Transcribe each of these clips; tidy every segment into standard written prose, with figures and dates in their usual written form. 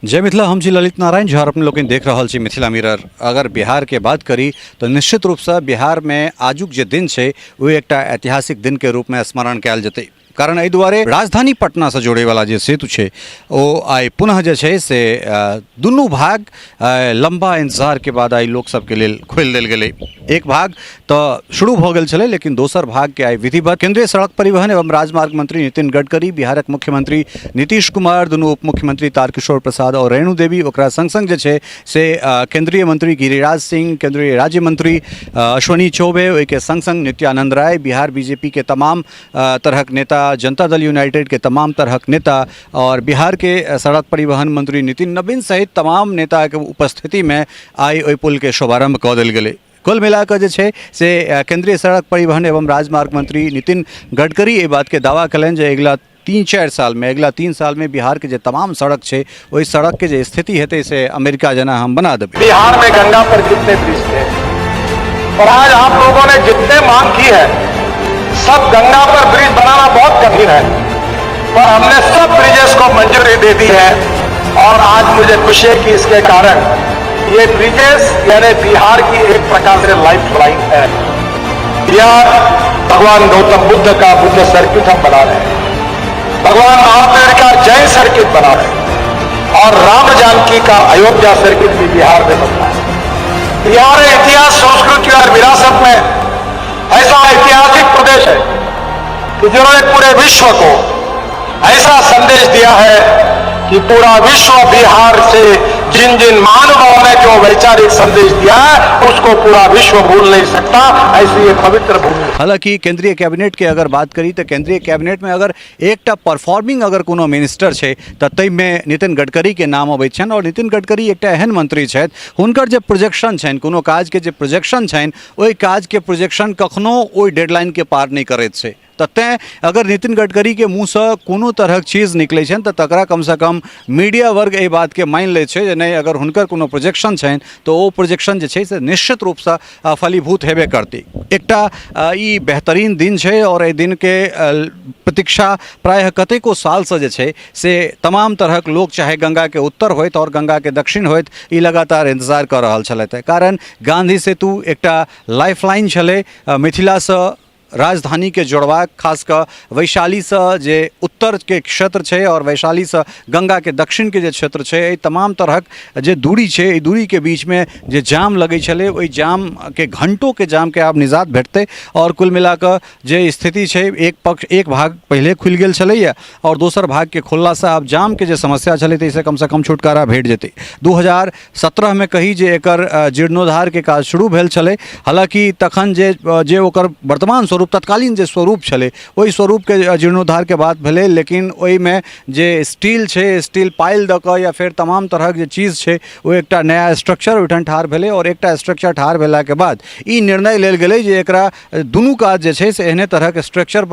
जय मिथिला, हम छी ललित नारायण जहाँ अपने लोग देख रहा छी मिथिला मिरर। अगर बिहार के बात करी तो निश्चित रूप से बिहार में आजुक जो दिन है वो एक ऐतिहासिक दिन के रूप में स्मरण कल जते। कारण एहि दुआरे राजधानी पटना से जोड़े वाला जो सेतु है वो आई पुनः जो है से दुनू भाग लंबा इंतजार के बाद आई लोग सबके लिए खोल दिल गए। एक भाग तो शुरू हो गल छे, लेकिन दोसर भाग के आई विधिवत केंद्रीय सड़क परिवहन एवं राजमार्ग मंत्री नितिन गडकरी, बिहारक मुख्यमंत्री नीतीश कुमार, दुनू उप मुख्यमंत्री तारकिशोर प्रसाद और रेणु देवी, ओकरा संग संग जे छे से केंद्रीय मंत्री गिरिराज सिंह, केंद्रीय राज्य मंत्री अश्वनी चौबे, ओके संग संग नित्यानंद राय, बिहार बीजेपी के तमाम तरहक नेता, जनता दल यूनाइटेड के तमाम तरहक नेता और बिहार के सड़क परिवहन मंत्री नितिन नवीन सहित तमाम नेता के उपस्थिति में आई ओहि पुल के शुभारंभ कऽ देल गेलै। कुल मिलाकर जे छै से केंद्रीय सड़क परिवहन एवं राजमार्ग मंत्री नितिन गडकरी ये बात के दावा कलन जे अगला 3 साल में बिहार के जो तमाम सड़क है वही सड़क के जो स्थिति हेतै से अमेरिका जना हम बना देबै। बिहार में गंगा पर कितने ब्रिज थे और आज आप लोगों ने जितने मांग की है सब गंगा पर ब्रिज बनाना बहुत कठिन है, पर हमने सब ब्रिजेस को मंजूरी दे दी है। और आज मुझे खुशी है कि इसके कारण ये ब्रिजेस यानी बिहार की एक प्रकार से लाइफ लाइन है। बिहार भगवान गौतम बुद्ध का बुद्ध सर्किट हम बना रहे हैं, भगवान महावीर का जैन सर्किट बना रहे हैं और राम जानकी का अयोध्या सर्किट भी बिहार में बनता है। बिहार इतिहास, संस्कृति और विरासत में ऐसा ऐतिहासिक प्रदेश है कि जिन्होंने पूरे विश्व को ऐसा संदेश दिया है कि पूरा विश्व बिहार से जिन जिन महानुभावों ने जो वैचारिक संदेश दिया है उसको पूरा विश्व भूल नहीं सकता। ऐसी ये पवित्र भूमि। हालांकि केंद्रीय कैबिनेट के अगर बात करी तो केंद्रीय कैबिनेट में अगर एक परफॉर्मिंग अगर कोनो मिनिस्टर है तो तई में नितिन गडकरी के नाम अबै छन। और नितिन गडकरी एक एहन मंत्री छथि हुनकर जे प्रोजेक्शन छनि, कोनो काज के जे प्रोजेक्शन छनि, ओहि काज के प्रोजेक्शन कखनो ओहि डेडलाइन के पार नहीं करैत छै। तो तैं अगर नितिन गडकरी के मुँह से कोनो तरह चीज निकले छनि तो तकरा कम से कम मीडिया वर्ग एहि बात के मान ले छै जे नहीं, अगर हुनकर कोनो प्रोजेक्शन छनि तो वो प्रोजेक्शन जे छै से निश्चित रूप से फलीभूत हेबे करती। एकटा ई बेहतरीन दिन छै और एहि दिन के प्रतीक्षा प्रायः कतेको साल से जे छै से तमाम तरहक लोग, चाहे गंगा के उत्तर होइत और गंगा के दक्षिण होइत, ई लगातार इंतजार कर रहल छलथि। कारण गांधी सेतु एकटा लाइफलाइन छलै मिथिला से राजधानी के जोड़वा, खासकर वैशाली से जे उत्तर के क्षेत्र है और वैशाली से गंगा के दक्षिण के जे क्षेत्र है, तमाम तरहक जे दूरी है, ई दूरी के बीच में जे जाम लगे छले वही जाम के घंटों के जाम के आब निजात भेटते। और कुल मिलाकर जे स्थिति है एक भाग पहले खुल गेल छलैया और दोसर भाग के खुलला से आब जाम के जे समस्या छलै ताहिसँ कम से कम छुटकारा भेट जेतै। 2017 में कही जे एकर जीर्णोद्धार के काज शुरू भेल छलै। हालांकि तखन जे ओकर वर्तमान स्वरूप, तत्कालीन जे स्वरूप छले वही स्वरूप के जीर्णोद्धार के बात भेले, लेकिन ओहि में जे स्टील है, स्टील पाइल द के या फिर तमाम तरह के चीज है वो एक नया स्ट्रक्चर ओहिठाम ठाढ़ भेले। और एक स्ट्रक्चर ठाढ़ भेला के बाद ई निर्णय लेल गेलै जे एकरा दुनू काज जे छै से एहने तरह के स्ट्रक्चर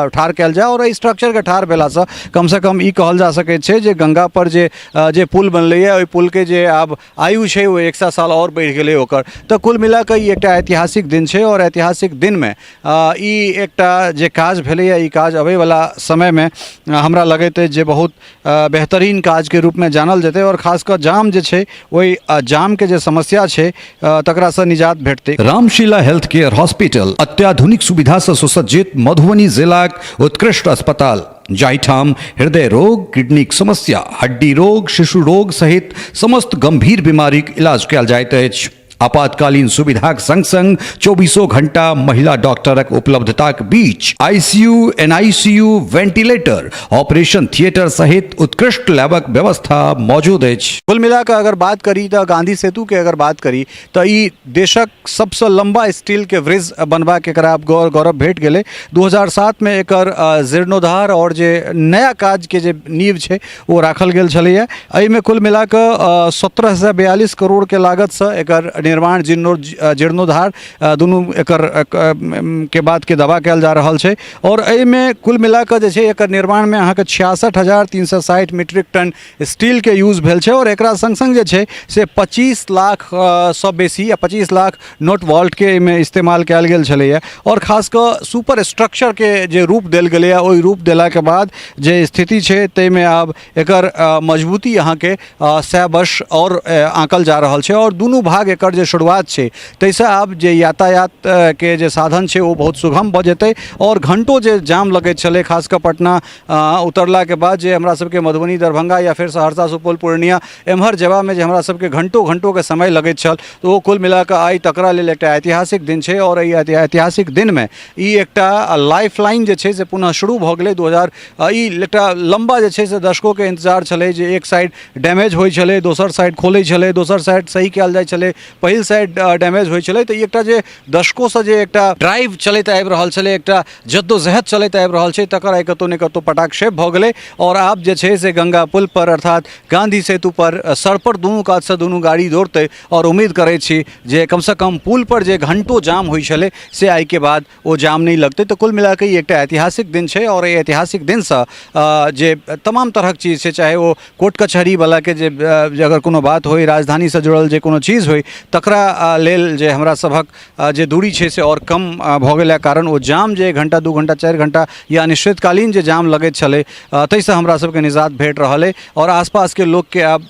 ठाढ़ कयल जाए। और स्ट्रक्चर के ठाढ़ भेला से कम से कम ई कहल जा सकै छै जे गंगा पर जे पुल बनलैए ओहि पुल के जे आब आयु है वो 100 साल और बढ़ि गेलै ओकर। तो कुल मिलाकर ई एकटा ऐतिहासिक दिन है और ऐतिहासिक दिन में ई एकटा जे काज भेलैया ई काज अबै वाला समय में हमरा लगैत जे बहुत बेहतरीन काज के रूप में जानल जेतै और खासकर जाम जे छै वही जाम के जे समस्या छै तकरा से निजात भेटतै। रामशीला हेल्थ केयर हॉस्पिटल अत्याधुनिक सुविधा से सुसज्जित मधुबनी जिलाक उत्कृष्ट अस्पताल, जाहिठाम हृदय रोग, किडनीक समस्या, हड्डी रोग, शिशु रोग सहित समस्त गंभीर बीमारीक इलाज कयल जाइत अछि। आपातकालीन सुविधाक संग संग 24 घंटा महिला डॉक्टरक उपलब्धताक बीच ICU, NICU, ventilator, operation theatre सहित उत्कृष्ट लैबक व्यवस्था मौजूद अछि। कुल मिलाकर अगर बात करी तो गांधी सेतु के अगर बात करी तो ई देशक सबसे लंबा स्टील के ब्रिज बनवा के गौरव भेट गेलै। 2007 में एकर जीर्णोद्धार और जे नया काज के जे नींव छै वो राखल गेल छलैया। एहि में कुल मिलाकर 1742 करोड़ के लागत से एकर निर्माण जीर्णोद्धार दुनू एकर के बाद के दावा कयल जा रहल छै और एहिमे कुल मिला कऽ जे छै एकर निर्माण में अहाँके 66,360 मीट्रिक टन स्टील के यूज भेल छै और एकरा संग संग जे छै से 25 लाख सँ बेसी या 25 लाख नोट वॉल्ट के एहिमे इस्तेमाल कयल गेल छलैया और खास कऽ सुपर स्ट्रक्चर के जे रूप देल गेलैया ओहि रूप देला के बाद जे स्थिति छै ताहिमे आब एकर मजबूती अहाँके 100 वर्ष और आंकल जा रहल छै और दुनू भाग एकर जे शुरुआत छै ताहिसँ आब जे यातायात के जे साधन छै ओ बहुत सुगम भऽ जेतै और घंटों जे जाम लगैत छलै खास कऽ पटना उतरला के बाद जे हमरा सबके मधुबनी दरभंगा या फिर सहरसा सुपौल पूर्णिया एम्हर जेबामे जे हमरा सबके घंटों के समय लगैत छल तऽ ओ कुल मिला कऽ आइ तकरा लेल एकटा ऐतिहासिक दिन छै और एहि ऐतिहासिक दिनमे ई एकटा लाइफ लाइन जे छै से पुनः शुरू भऽ गेलै 2000 ई एकटा लंबा जे छै से दशकों के इंतजार छलै जे एक साइड डैमेज होइ छलै दोसर साइड खोलै छलै दोसर साइड सही कयल जाइ छलै पहिल साइड डैमेज होइ छलै तऽ ई एकटा जे दशकोंसँ जे एकटा ड्राइव चलैत आबि रहल छलै एकटा जद्दोजहद चलैत आबि रहल छै तकर आइ कतौ ने कतौ पटाक्षेप भऽ गेलै और आब जे छै से गंगा पुल पर अर्थात गांधी सेतु पर सड़ पर दुनू कातसँ दुनू गाड़ी दौड़तै और उम्मीद करै छी जे कमसँ कम पुल पर जे घंटों जाम होइ छलै से आइ के बाद ओ जाम नहीं लगतै तऽ कुल मिला कऽ ई एकटा ऐतिहासिक दिन छै और एहि ऐतिहासिक दिनसँ जे तमाम तरहक चीज छै चाहे ओ कोर्ट कचहरी वाला के जे अगर कोनो बात होय राजधानी से जुड़ल जे कोनो चीज होय तकरा लेल जे हमरा सभक जे दूरी छै से और कम भऽ गेला कारण ओ जाम जे 1 घंटा 2 घंटा 4 घंटा या अनिश्चितकालीन जे जाम लगैत छलै ताहिसँ हमरा सबके निजात भेट रहल अइ और आसपास के लोग के आब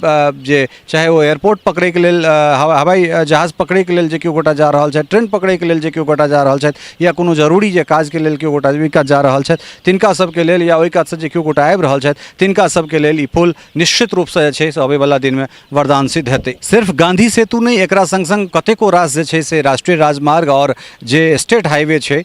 जे चाहे ओ एयरपोर्ट पकड़े के लेल हवाई जहाज पकड़े के लेल जे केओ गोटा जा रहल छथि ट्रेन पकड़े के लेल जे केओ गोटा जा रहल छथि या कोनो जरूरी जे काज के लेल केओ गोटा ओहि कात जा रहल छथि तिनका सबके लेल या ओहि कातसँ जे केओ गोटा आबि रहल छथि तिनका सबके लेल ई पुल निश्चित रूपसँ जे छै से अबैवला दिनमे वरदान सिद्ध हेतै सिर्फ गांधी सेतु नहीं एकरा संग संग कतेको रास जे छै से राष्ट्रीय राजमार्ग और जे स्टेट हाईवे छै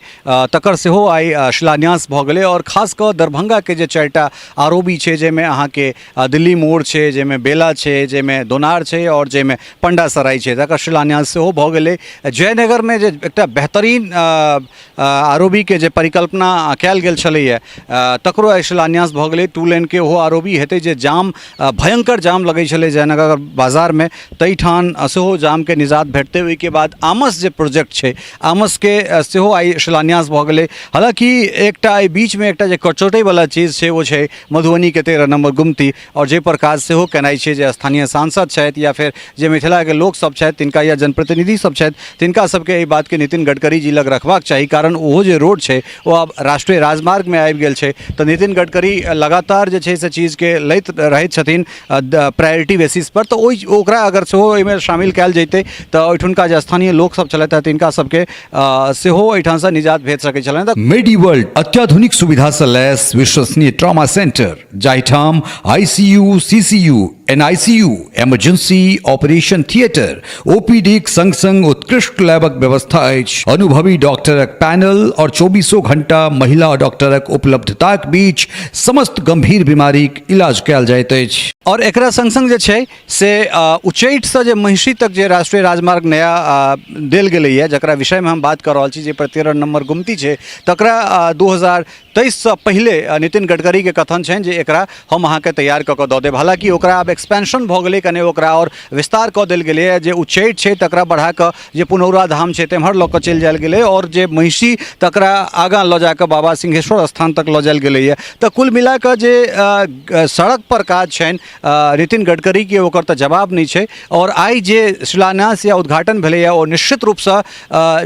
तकर सेहो आइ शिलान्यास भऽ गेलै और खास कऽ दरभंगा के जे 4टा आरओबी छै जाहिमे अहाँके दिल्ली मोड़ छै जाहिमे बेला छै जाहिमे दोनार छै और जाहिमे पंडा सराय छै तकर शिलान्यास सेहो भऽ गेलै जयनगरमे जे एकटा बेहतरीन आरओबी के जे परिकल्पना कयल गेल छलैया तकरो आइ शिलान्यास भऽ गेलै 2 लेन के ओहो आरओबी हेतै जे जाम भयंकर जाम लगै छलै जयनगर बाजारमे ताहिठाम सेहो जाम के निजात भेटतै ओहिके बाद आमस जे प्रोजेक्ट छै आमस के सेहो आइ शिलान्यास भऽ गेलै हालांकि एकटा एहि बीचमे एकटा जे कचोटैवला चीज छै ओ छै मधुबनी के 13 नंबर गुमती और जे पर काज सेहो केनाइ छै जे स्थानीय सांसद छथि या फिर जे मिथिला के लोक सब छथि तिनका या जनप्रतिनिधि सब छथि तिनका सबके एहि बात के नितिन गडकरी जी लग रखबाक चाही कारण ओहो जे रोड छै ओ आब राष्ट्रीय राजमार्ग में आबि गेल छै तऽ नितिन गडकरी लगातार जे छै से चीज के लैत रहैत छथिन प्रायोरिटी बेसिस पर तऽ ओकरा अगर सेहो एहिमे शामिल कयल जैतै तऽ ओहिठुनका जे स्थानीय लोक सब छलथि तिनका सबके सेहो एहिठामसँ निजात भेट सकैत छलनि मेडीवर्ल्ड अत्याधुनिक सुविधा से लैस विश्वसनीय ट्रॉमा सेंटर जाहिठाम ICU CCU NICU emergency operation theatre OPD संग संग उत्कृष्ट लैबक व्यवस्था अछि अनुभवी डॉक्टरक पैनल और 24 घंटा महिला डॉक्टरक उपलब्धताक बीच समस्त गंभीर बीमारीक इलाज कयल जाइत अछि और एकरा संग संग जे छै से उच्चैठसँ जे महिषी तक जे राष्ट्रीय राजमार्ग नया देल गेलैए जकरा विषयमे हम बात कर रहल छी जे पर 13 नंबर गुमती छै तकरा 2023सँ पहिले नितिन गडकरी के कथन छनि जे एकरा हम अहाँके तैयार कऽ दऽ देब हालांकि ओकरा आब एक्सपेंशन भऽ गेलै कने ओकरा और विस्तार कऽ देल गेलैए जे उच्चैठ छै तकरा बढ़ा कऽ जे पुनौरा धाम छै तेम्हर लऽ कऽ चलि जायल गेलै और जे महिषी तकरा आगाँ लऽ जाकऽ बाबा सिंहेश्वर स्थान तक लऽ जायल गेलैए तऽ कुल मिला कऽ जे सड़क पर काज छनि नितिन गडकरी के ओकर तऽ जवाब नहीं छै और आइ जे शिलान्यास या उद्घाटन भेलैए ओ निश्चित रूपसँ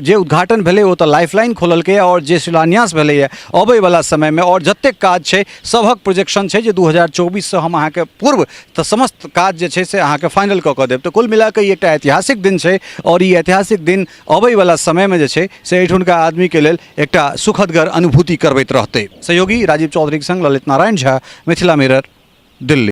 जे उद्घाटन भेलै ओ तऽ लाइफलाइन खोललकै और जे शिलान्यास भेलैए अबैवला समयमे और जतेक काज छै सभक प्रोजेक्शन छै जे 2024सँ हम अहाँके पूर्व तऽ समस्त काज जे छै से अहाँके फाइनल कऽ देब तऽ कुल मिला कऽ ई एकटा ऐतिहासिक दिन छै और ई ऐतिहासिक दिन अबैवला समयमे जे छै से एहिठुनका आदमीके लेल एकटा सुखदगर अनुभूति करबैत रहतै सहयोगी राजीव चौधरीक संग ललित नारायण झा मिथिला मिरर दिल्ली।